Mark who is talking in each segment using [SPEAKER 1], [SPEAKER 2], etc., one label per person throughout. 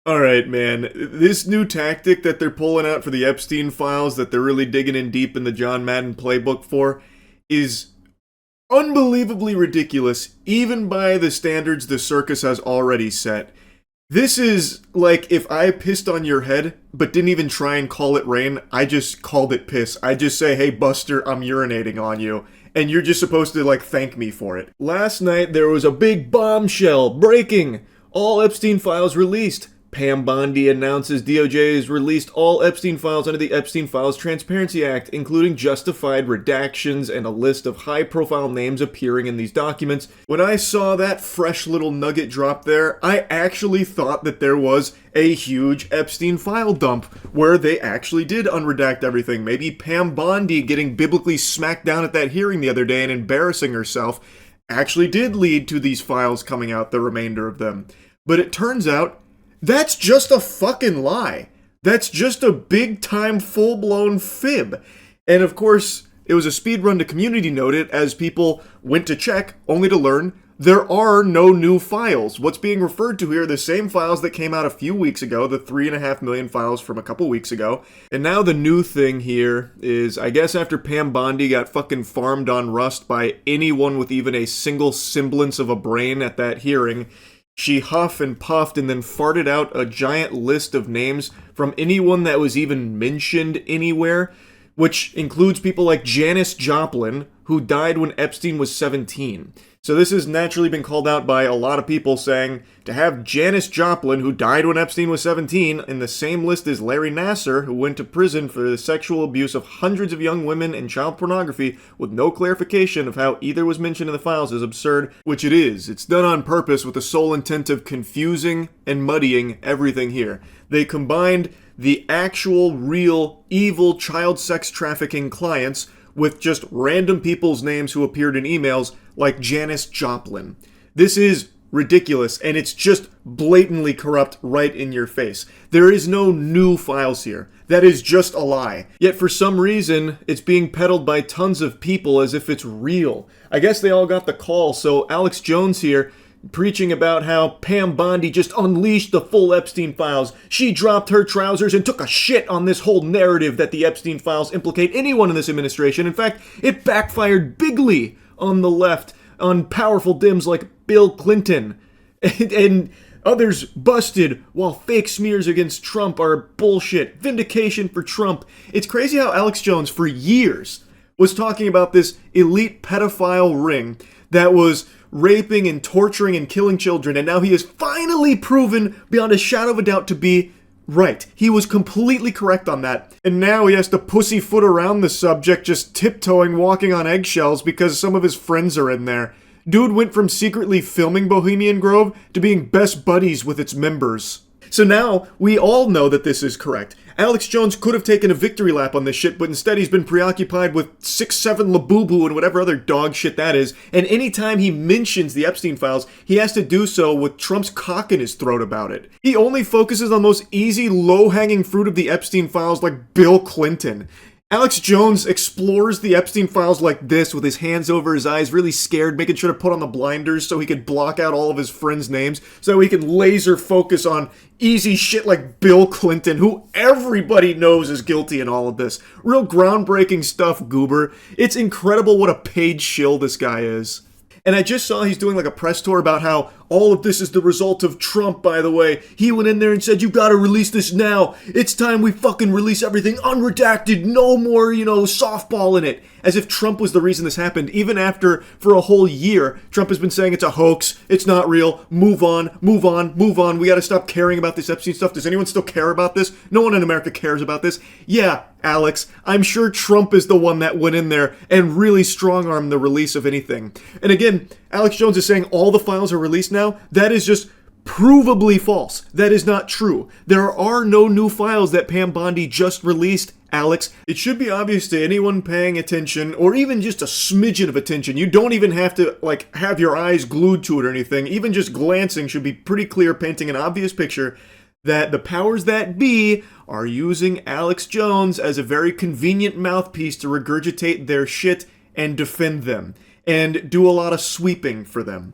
[SPEAKER 1] Alright, man. This new tactic that they're pulling out for the Epstein files that they're really digging in deep in the John Madden playbook for is unbelievably ridiculous, even by the standards the circus has already set. This is like if I pissed on your head, but didn't even try and call it rain, I just called it piss. I just say, hey Buster, I'm urinating on you. And you're just supposed to like thank me for it. Last night there was a big bombshell breaking. All Epstein files released. Pam Bondi announces DOJ has released all Epstein files under the Epstein Files Transparency Act, including justified redactions and a list of high-profile names appearing in these documents. When I saw that fresh little nugget drop there, I actually thought that there was a huge Epstein file dump where they actually did unredact everything. Maybe Pam Bondi getting biblically smacked down at that hearing the other day and embarrassing herself actually did lead to these files coming out, the remainder of them. But it turns out that's just a fucking lie. That's just a big-time, full-blown fib. And of course, it was a speed run to Community Note it as people went to check, only to learn there are no new files. What's being referred to here are the same files that came out a few weeks ago, the 3.5 million files from a couple weeks ago. And now the new thing here is, I guess after Pam Bondi got fucking farmed on Rust by anyone with even a single semblance of a brain at that hearing, she huffed and puffed and then farted out a giant list of names from anyone that was even mentioned anywhere, which includes people like Janis Joplin, who died when Epstein was 17. So this has naturally been called out by a lot of people saying, to have Janis Joplin, who died when Epstein was 17, in the same list as Larry Nassar, who went to prison for the sexual abuse of hundreds of young women and child pornography, with no clarification of how either was mentioned in the files, is absurd, which it is. It's done on purpose with the sole intent of confusing and muddying everything here. They combined the actual, real, evil child sex trafficking clients with just random people's names who appeared in emails like Janis Joplin. This is ridiculous, and it's just blatantly corrupt right in your face. There is no new files here. That is just a lie. Yet for some reason, it's being peddled by tons of people as if it's real. I guess they all got the call, so Alex Jones here preaching about how Pam Bondi just unleashed the full Epstein files. She dropped her trousers and took a shit on this whole narrative that the Epstein files implicate anyone in this administration. In fact, it backfired bigly on the left, on powerful Dems like Bill Clinton. And others busted, while fake smears against Trump are bullshit. Vindication for Trump. It's crazy how Alex Jones, for years, was talking about this elite pedophile ring that was raping and torturing and killing children, and now he is finally proven beyond a shadow of a doubt to be right. He was completely correct on that, and now he has to pussyfoot around the subject, just tiptoeing, walking on eggshells because some of his friends are in there. Dude went from secretly filming Bohemian Grove to being best buddies with its members. So now, we all know that this is correct. Alex Jones could have taken a victory lap on this shit, but instead he's been preoccupied with 6'7" Labubu and whatever other dog shit that is, and anytime he mentions the Epstein files, he has to do so with Trump's cock in his throat about it. He only focuses on those easy, low-hanging fruit of the Epstein files like Bill Clinton. Alex Jones explores the Epstein files like this with his hands over his eyes, really scared, making sure to put on the blinders so he could block out all of his friends' names, so he can laser focus on easy shit like Bill Clinton, who everybody knows is guilty in all of this. Real groundbreaking stuff, goober. It's incredible what a paid shill this guy is. And I just saw he's doing like a press tour about how all of this is the result of Trump, by the way. He went in there and said, you gotta release this now. It's time we fucking release everything unredacted. No more, softball in it. As if Trump was the reason this happened. Even after, for a whole year, Trump has been saying it's a hoax. It's not real. Move on, move on, move on. We gotta stop caring about this Epstein stuff. Does anyone still care about this? No one in America cares about this. Yeah, Alex, I'm sure Trump is the one that went in there and really strong-armed the release of anything. And again, Alex Jones is saying all the files are released now. That is just provably false. That is not true. There are no new files that Pam Bondi just released, Alex. It should be obvious to anyone paying attention, or even just a smidgen of attention. You don't even have to, have your eyes glued to it or anything. Even just glancing should be pretty clear, painting an obvious picture that the powers that be are using Alex Jones as a very convenient mouthpiece to regurgitate their shit and defend them, and do a lot of sweeping for them.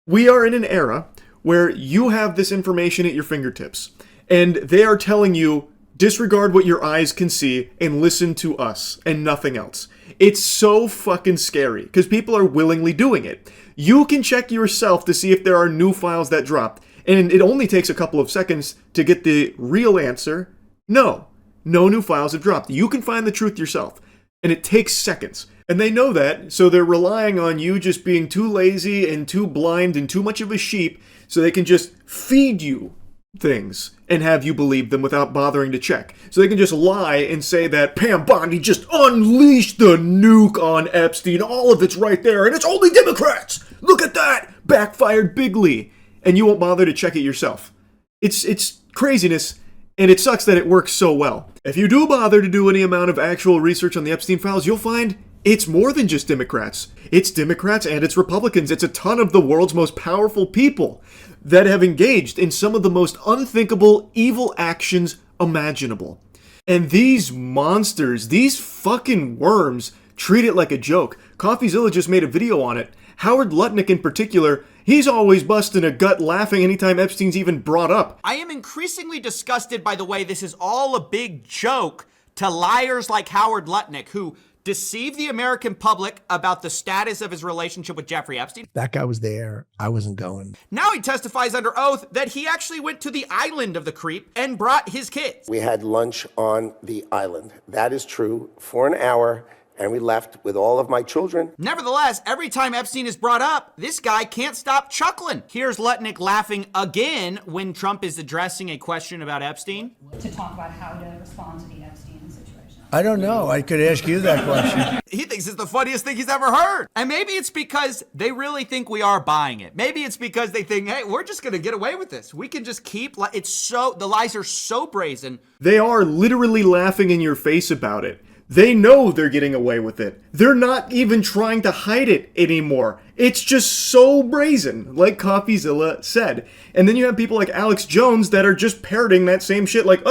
[SPEAKER 1] We are in an era where you have this information at your fingertips, and they are telling you, disregard what your eyes can see and listen to us and nothing else. It's so fucking scary because people are willingly doing it. You can check yourself to see if there are new files that dropped, and it only takes a couple of seconds to get the real answer. No new files have dropped. You can find the truth yourself, and it takes seconds. And they know that, so they're relying on you just being too lazy and too blind and too much of a sheep so they can just feed you things and have you believe them without bothering to check. So they can just lie and say that Pam Bondi just unleashed the nuke on Epstein. All of it's right there, and it's only Democrats. Look at that. Backfired bigly. And you won't bother to check it yourself. It's craziness, and it sucks that it works so well. If you do bother to do any amount of actual research on the Epstein files, you'll find it's more than just Democrats. It's Democrats and it's Republicans. It's a ton of the world's most powerful people that have engaged in some of the most unthinkable, evil actions imaginable. And these monsters, these fucking worms, treat it like a joke. CoffeeZilla just made a video on it. Howard Lutnick in particular, he's always busting a gut laughing anytime Epstein's even brought up.
[SPEAKER 2] I am increasingly disgusted by the way this is all a big joke to liars like Howard Lutnick, who deceive the American public about the status of his relationship with Jeffrey Epstein.
[SPEAKER 3] That guy was there. I wasn't going.
[SPEAKER 2] Now he testifies under oath that he actually went to the island of the creep and brought his kids.
[SPEAKER 4] We had lunch on the island. That is true, for an hour, and we left with all of my children.
[SPEAKER 2] Nevertheless, every time Epstein is brought up, this guy can't stop chuckling. Here's Lutnick laughing again when Trump is addressing a question about Epstein.
[SPEAKER 5] To talk about how to respond to the Epstein situation.
[SPEAKER 3] I don't know. I could ask you that question.
[SPEAKER 2] He thinks it's the funniest thing he's ever heard. And maybe it's because they really think we are buying it. Maybe it's because they think, hey, we're just going to get away with this. We can just keep, the lies are so brazen.
[SPEAKER 1] They are literally laughing in your face about it. They know they're getting away with it. They're not even trying to hide it anymore. It's just so brazen, like CoffeeZilla said. And then you have people like Alex Jones that are just parroting that same shit like,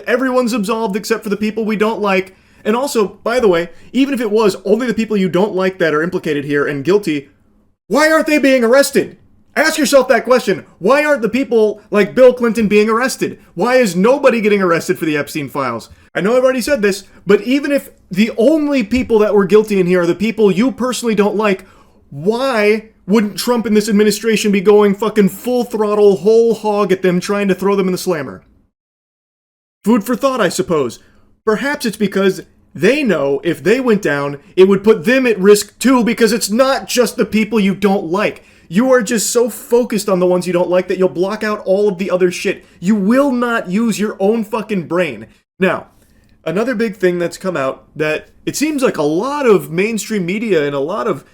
[SPEAKER 1] everyone's absolved except for the people we don't like. And also, by the way, even if it was only the people you don't like that are implicated here and guilty, why aren't they being arrested? Ask yourself that question. Why aren't the people like Bill Clinton being arrested? Why is nobody getting arrested for the Epstein files? I know I've already said this, but even if the only people that were guilty in here are the people you personally don't like, why wouldn't Trump and this administration be going fucking full throttle, whole hog at them, trying to throw them in the slammer? Food for thought, I suppose. Perhaps it's because they know if they went down, it would put them at risk too, because it's not just the people you don't like. You are just so focused on the ones you don't like that you'll block out all of the other shit. You will not use your own fucking brain. Now, another big thing that's come out that it seems like a lot of mainstream media and a lot of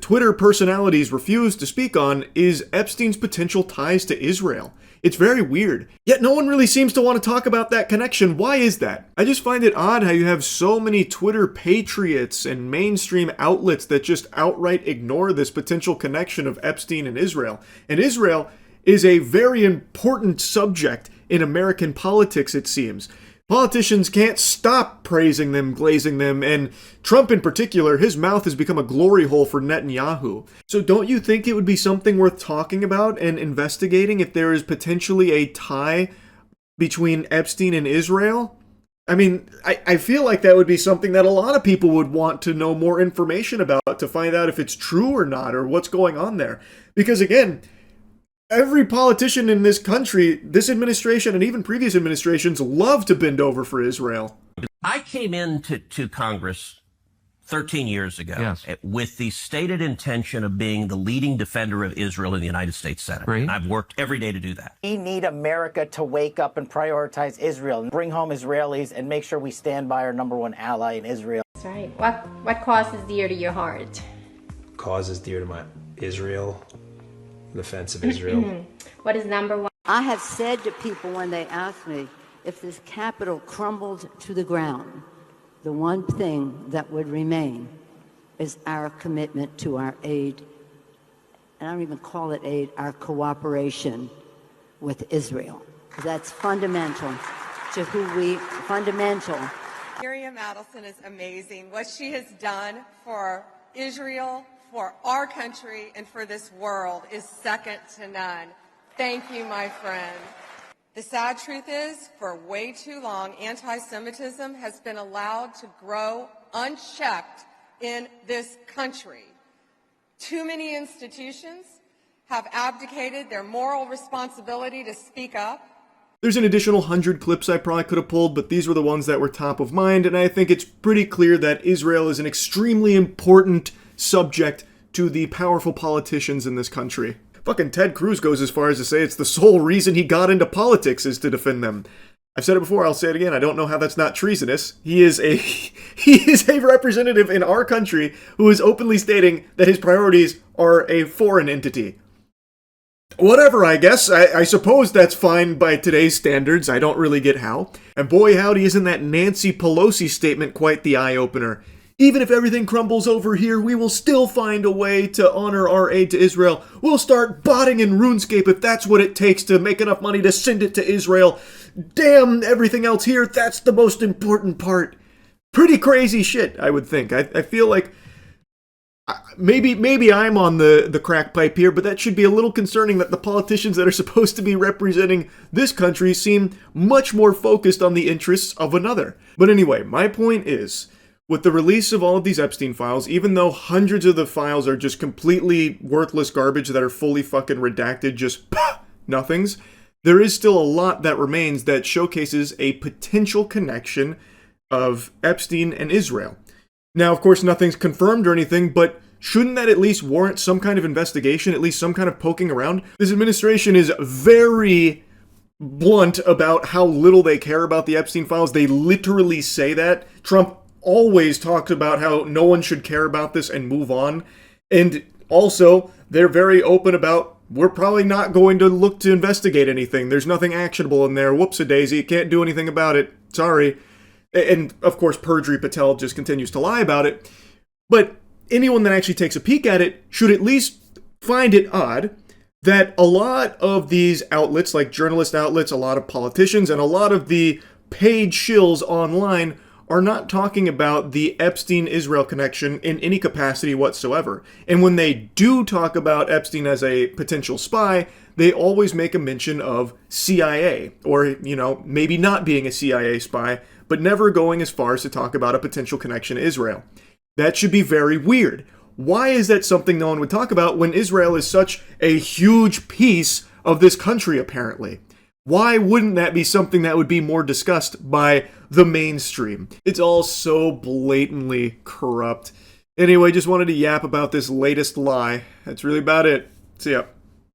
[SPEAKER 1] Twitter personalities refuse to speak on is Epstein's potential ties to Israel. It's very weird. Yet no one really seems to want to talk about that connection. Why is that? I just find it odd how you have so many Twitter patriots and mainstream outlets that just outright ignore this potential connection of Epstein and Israel. And Israel is a very important subject in American politics, it seems. Politicians can't stop praising them, glazing them, and Trump in particular, his mouth has become a glory hole for Netanyahu. So don't you think it would be something worth talking about and investigating if there is potentially a tie between Epstein and Israel? I mean, I feel like that would be something that a lot of people would want to know more information about to find out if it's true or not, or what's going on there. Because again, every politician in this country, this administration and even previous administrations love to bend over for Israel.
[SPEAKER 6] I came into Congress 13 years ago with the stated intention of being the leading defender of Israel in the United States Senate. And I've worked every day to do that.
[SPEAKER 7] We need America to wake up and prioritize Israel and bring home Israelis and make sure we stand by our number one ally in Israel.
[SPEAKER 8] That's right. What cause is dear to your heart?
[SPEAKER 9] Cause is dear to my Israel. Defense of Israel.
[SPEAKER 8] What is number one?
[SPEAKER 10] I have said to people when they ask me if this Capitol crumbled to the ground, the one thing that would remain is our commitment to our aid, and I don't even call it aid, our cooperation with Israel. That's fundamental to who we,
[SPEAKER 11] Miriam Adelson is amazing. What she has done for Israel, for our country and for this world is second to none. Thank you, my friend. The sad truth is, for way too long, anti-Semitism has been allowed to grow unchecked in this country. Too many institutions have abdicated their moral responsibility to speak up.
[SPEAKER 1] There's an additional 100 clips I probably could have pulled, but these were the ones that were top of mind, and I think it's pretty clear that Israel is an extremely important subject to the powerful politicians in this country. Fucking Ted Cruz goes as far as to say it's the sole reason he got into politics is to defend them. I've said it before, I'll say it again, I don't know how that's not treasonous. He is a representative in our country who is openly stating that his priorities are a foreign entity. Whatever, I guess. I suppose that's fine by today's standards. I don't really get how. And boy howdy, isn't that Nancy Pelosi statement quite the eye-opener. Even if everything crumbles over here, we will still find a way to honor our aid to Israel. We'll start botting in RuneScape if that's what it takes to make enough money to send it to Israel. Damn everything else here, that's the most important part. Pretty crazy shit, I would think. I feel like maybe I'm on the crack pipe here, but that should be a little concerning that the politicians that are supposed to be representing this country seem much more focused on the interests of another. But anyway, my point is, with the release of all of these Epstein files, even though hundreds of the files are just completely worthless garbage that are fully fucking redacted, just nothings, there is still a lot that remains that showcases a potential connection of Epstein and Israel. Now, of course, nothing's confirmed or anything, but shouldn't that at least warrant some kind of investigation, at least some kind of poking around? This administration is very blunt about how little they care about the Epstein files. They literally say that. Trump always talks about how no one should care about this and move on. And also, they're very open about, we're probably not going to look to investigate anything. There's nothing actionable in there. Whoops-a-daisy. Can't do anything about it. Sorry. And, of course, Perjury Patel just continues to lie about it. But anyone that actually takes a peek at it should at least find it odd that a lot of these outlets, like journalist outlets, a lot of politicians, and a lot of the paid shills online are not talking about the Epstein-Israel connection in any capacity whatsoever. And when they do talk about Epstein as a potential spy, they always make a mention of CIA, or, maybe not being a CIA spy, but never going as far as to talk about a potential connection to Israel. That should be very weird. Why is that something no one would talk about when Israel is such a huge piece of this country, apparently? Why wouldn't that be something that would be more discussed by the mainstream? It's all so blatantly corrupt. Anyway, just wanted to yap about this latest lie. That's really about it. See ya.